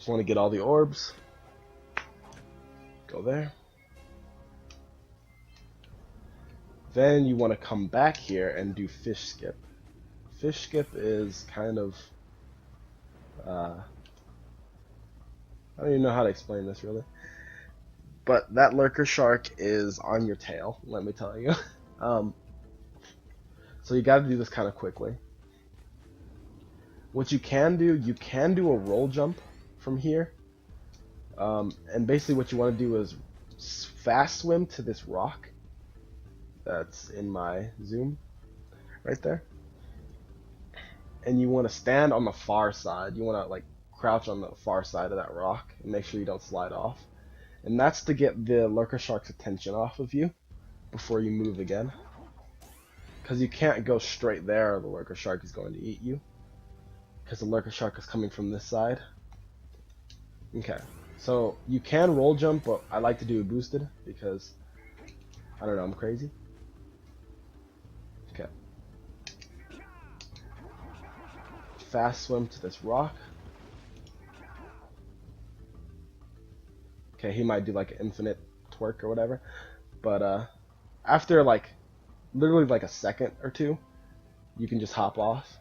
Just want to get all the orbs. Go there. Then you want to come back here and do fish skip. Fish skip is kind of I don't even know how to explain this really. But that lurker shark is on your tail, let me tell you. So you got to do this kind of quickly. What you can do a roll jump from here. And basically what you want to do is fast swim to this rock that's in my zoom right there. And you want to stand on the far side. You want to like crouch on the far side of that rock and make sure you don't slide off. And that's to get the lurker shark's attention off of you before you move again. Because you can't go straight there or the lurker shark is going to eat you. Because the lurker shark is coming from this side. Okay, so you can roll jump, but I like to do it boosted because, I don't know, I'm crazy. Okay. Fast swim to this rock. Okay, he might do like an infinite twerk or whatever. But after like, literally like a second or two, you can just hop off.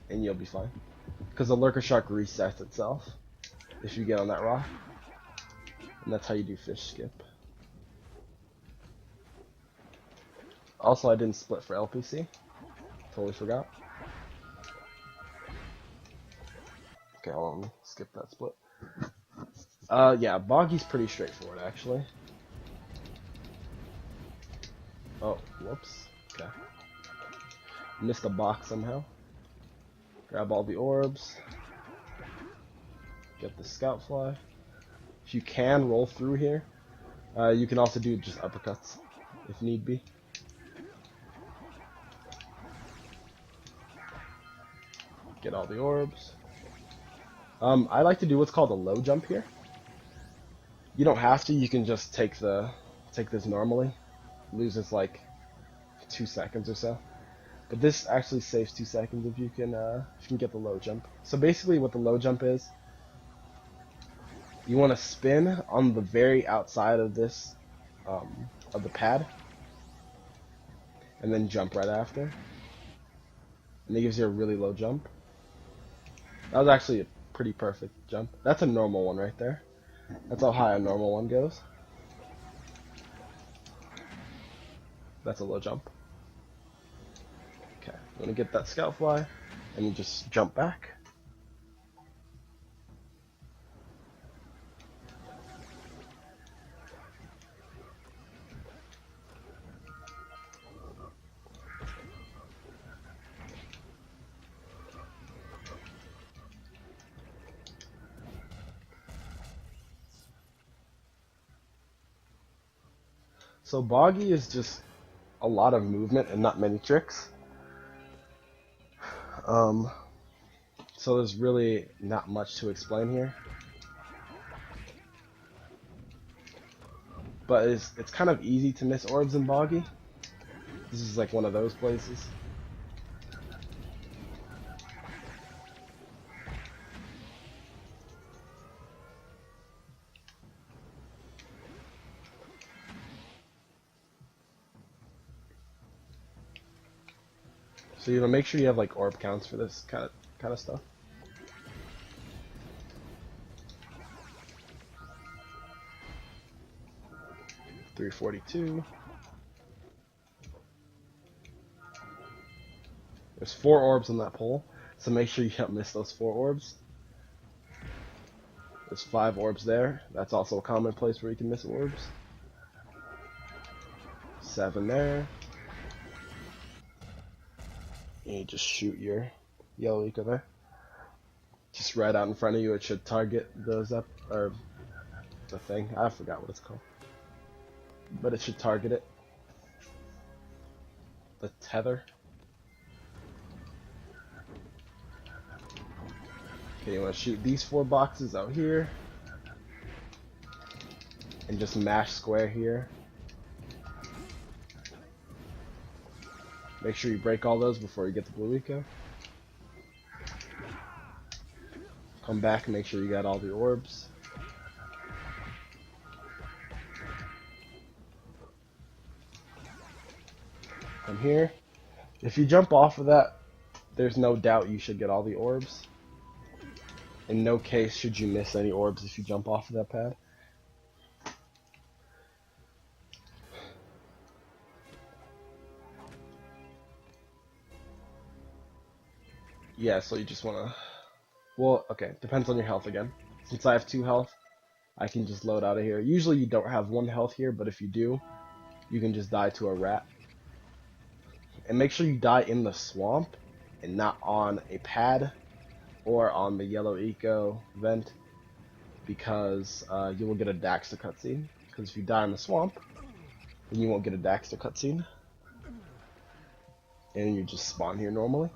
And you'll be fine. Because the lurker shark resets itself if you get on that rock. And that's how you do fish skip. Also, I didn't split for LPC. Totally forgot. Okay, hold on. Skip that split. Yeah, Boggy's pretty straightforward, actually. Oh, whoops. Okay. Missed a box somehow. Grab all the orbs. Get the scout fly. If you can roll through here, you can also do just uppercuts if need be. Get all the orbs. I like to do what's called a low jump here. You don't have to. You can just take this normally. Loses like 2 seconds or so. But this actually saves 2 seconds if you can get the low jump. So basically, what the low jump is, you want to spin on the very outside of this of the pad, and then jump right after, and it gives you a really low jump. That was actually a pretty perfect jump. That's a normal one right there. That's how high a normal one goes. That's a low jump. Okay, I'm gonna get that scout fly, and you just jump back. So Boggy is just a lot of movement and not many tricks. So there's really not much to explain here. But it's kind of easy to miss orbs in Boggy. This is like one of those places. So you know, make sure you have like orb counts for this kind of stuff. $342. There's 4 orbs on that pole, so make sure you don't miss those 4 orbs. There's 5 orbs there. That's also a common place where you can miss orbs. 7 there. And you just shoot your yellow eco there. Just right out in front of you, it should target those up, or the thing. I forgot what it's called. But it should target it. The tether. Okay, you want to shoot these 4 boxes out here. And just mash square here. Make sure you break all those before you get the blue eco. Come back and make sure you got all the orbs. Come here. If you jump off of that, there's no doubt you should get all the orbs. In no case should you miss any orbs if you jump off of that pad. Yeah, so you just wanna... Well, okay, depends on your health again. Since I have 2 health, I can just load out of here. Usually you don't have 1 health here, but if you do, you can just die to a rat. And make sure you die in the swamp and not on a pad or on the yellow eco vent, because you will get a Daxter cutscene. Because if you die in the swamp, then you won't get a Daxter cutscene. And you just spawn here normally.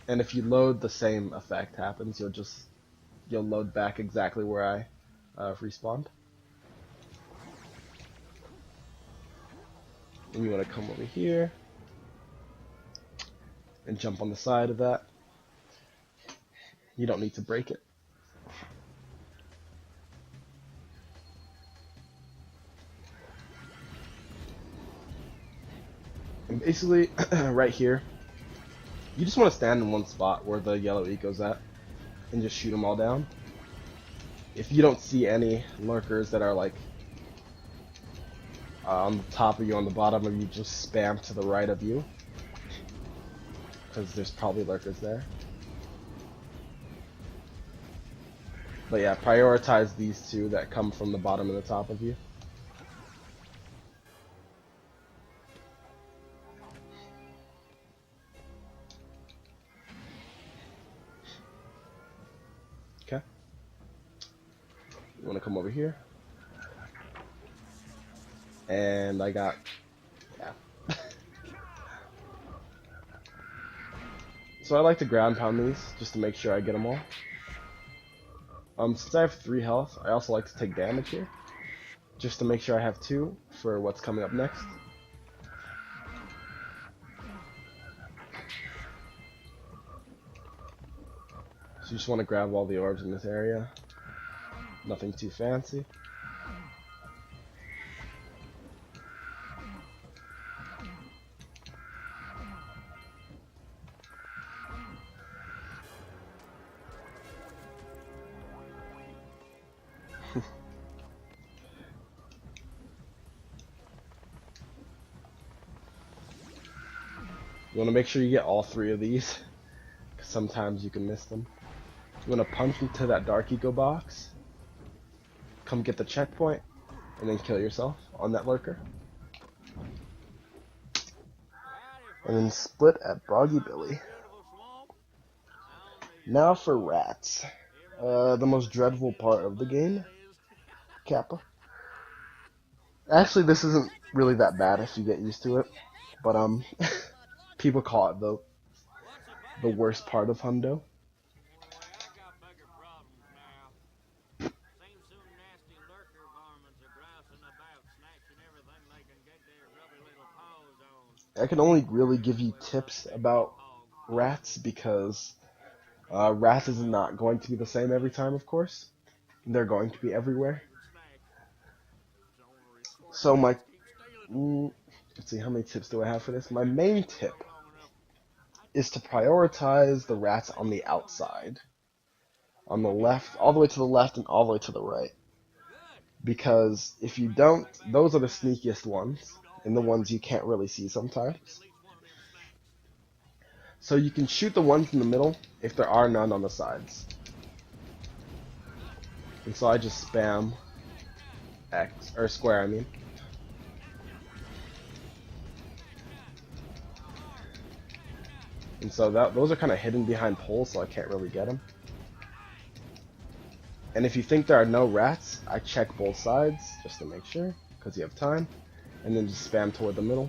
And if you load, the same effect happens. You'll load back exactly where I respawned. And you want to come over here and jump on the side of that. You don't need to break it. And basically, right here, you just want to stand in one spot where the yellow eco's at and just shoot them all down. If you don't see any lurkers that are like on the top of you, on the bottom of you, just spam to the right of you, because there's probably lurkers there. But yeah, prioritize these 2 that come from the bottom and the top of you. Okay. You want to come over here. And I got... yeah. So I like to ground pound these, just to make sure I get them all. Since I have 3 health, I also like to take damage here, just to make sure I have 2 for what's coming up next. So you just want to grab all the orbs in this area. Nothing too fancy. You want to make sure you get all 3 of these, because sometimes you can miss them. You want to punch into that dark eco box, come get the checkpoint, and then kill yourself on that lurker. And then split at Boggy Billy. Now for rats. The most dreadful part of the game. Kappa. Actually, this isn't really that bad if you get used to it. But, people call it the worst part of Hundo. I can only really give you tips about rats because rats is not going to be the same every time, of course. They're going to be everywhere. So let's see, how many tips do I have for this? My main tip is to prioritize the rats on the outside. On the left, all the way to the left and all the way to the right. Because if you don't, those are the sneakiest ones, and the ones you can't really see sometimes. So you can shoot the ones in the middle if there are none on the sides. And so I just spam X, or square I mean. And so those are kind of hidden behind poles, so I can't really get them. And if you think there are no rats, I check both sides just to make sure, because you have time, and then just spam toward the middle.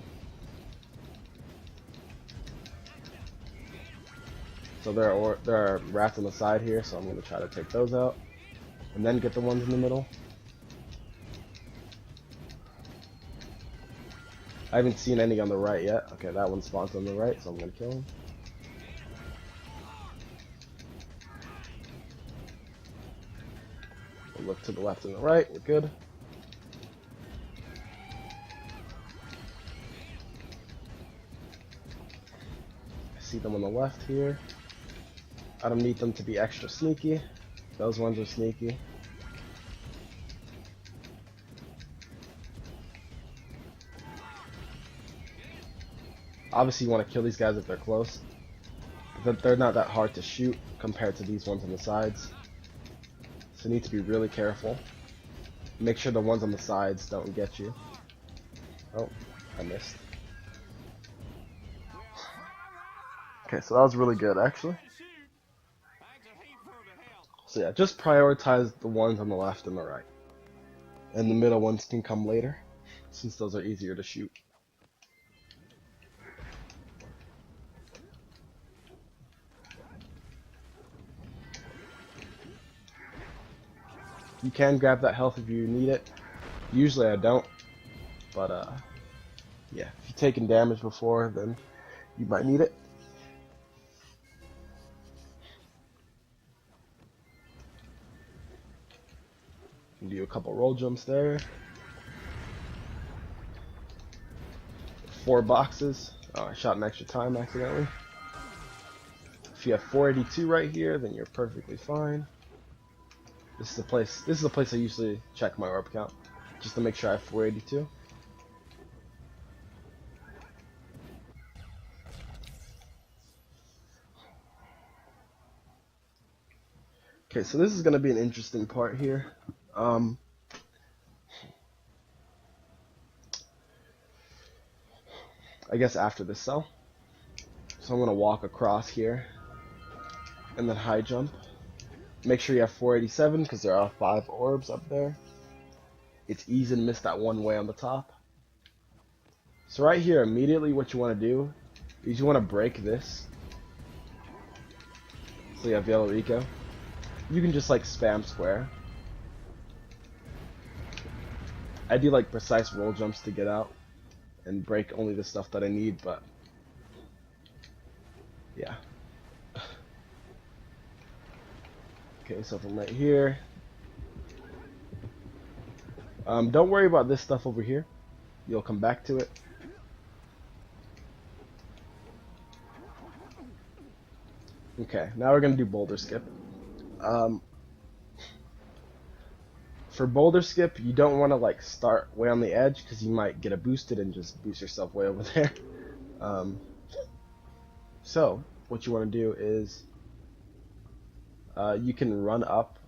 So there are rats on the side here, so I'm going to try to take those out, and then get the ones in the middle. I haven't seen any on the right yet. Okay, that one spawns on the right, so I'm going to kill him. look to the left and the right. We're good. I see them on the left here. I don't need them to be extra sneaky. Those ones are sneaky. Obviously you want to kill these guys if they're close. But they're not that hard to shoot compared to these ones on the sides. So you need to be really careful. Make sure the ones on the sides don't get you. Oh, I missed. Okay, so that was really good actually. So yeah, just prioritize the ones on the left and the right. And the middle ones can come later, since those are easier to shoot. You can grab that health if you need it. Usually I don't, but yeah, if you've taken damage before, then you might need it. You can do a couple roll jumps there. 4 boxes. Oh, I shot an extra time accidentally. If you have 482 right here, then you're perfectly fine. This is the place. This is the place I usually check my orb count, just to make sure I have 482. Okay, so this is going to be an interesting part here. I guess after this cell. So I'm going to walk across here, and then high jump. Make sure you have 487 because there are 5 orbs up there. It's easy to miss that one way on the top. So right here, immediately what you want to do is you want to break this. So you have yellow eco. You can just like spam square. I do like precise roll jumps to get out and break only the stuff that I need, but yeah. Okay, so from right here, don't worry about this stuff over here. You'll come back to it. Okay, now we're gonna do boulder skip. For boulder skip, you don't want to like start way on the edge because you might get a boosted and just boost yourself way over there. So what you want to do is you can run up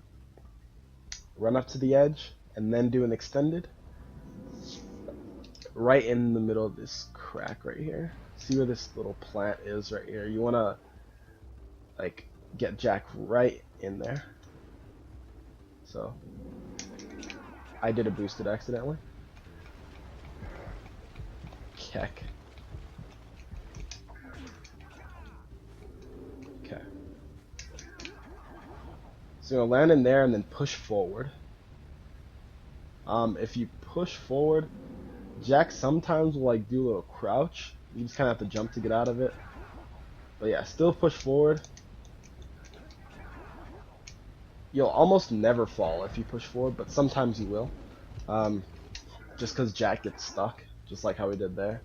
to the edge and then do an extended right in the middle of this crack right here. See where this little plant is right here? You want to like get Jack right in there. So I did a boosted accidentally. Keck. Okay. So you're gonna land in there and then push forward. If you push forward, Jack sometimes will like do a little crouch. You just kind of have to jump to get out of it. But yeah, still push forward. You'll almost never fall if you push forward, but sometimes you will. Just because Jack gets stuck, just like how we did there.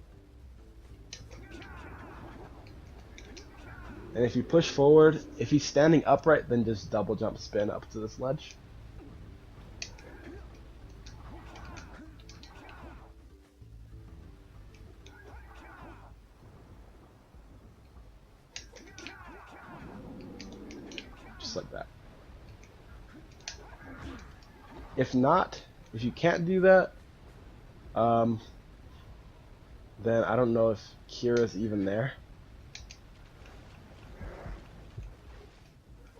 And if you push forward, if he's standing upright, then just double jump spin up to this ledge. Just like that. If not, if you can't do that, then I don't know if Kira's even there.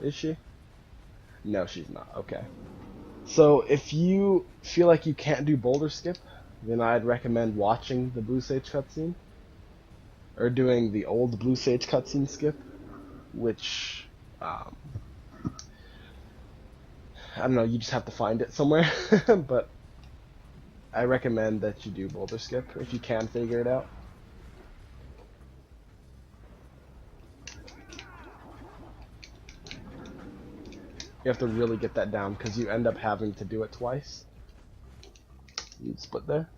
Is she? No, she's not. Okay. So if you feel like you can't do boulder skip, then I'd recommend watching the Blue Sage cutscene, or doing the old Blue Sage cutscene skip, which I don't know, you just have to find it somewhere. But I recommend that you do boulder skip if you can figure it out. You have to really get that down because you end up having to do it twice. You split there.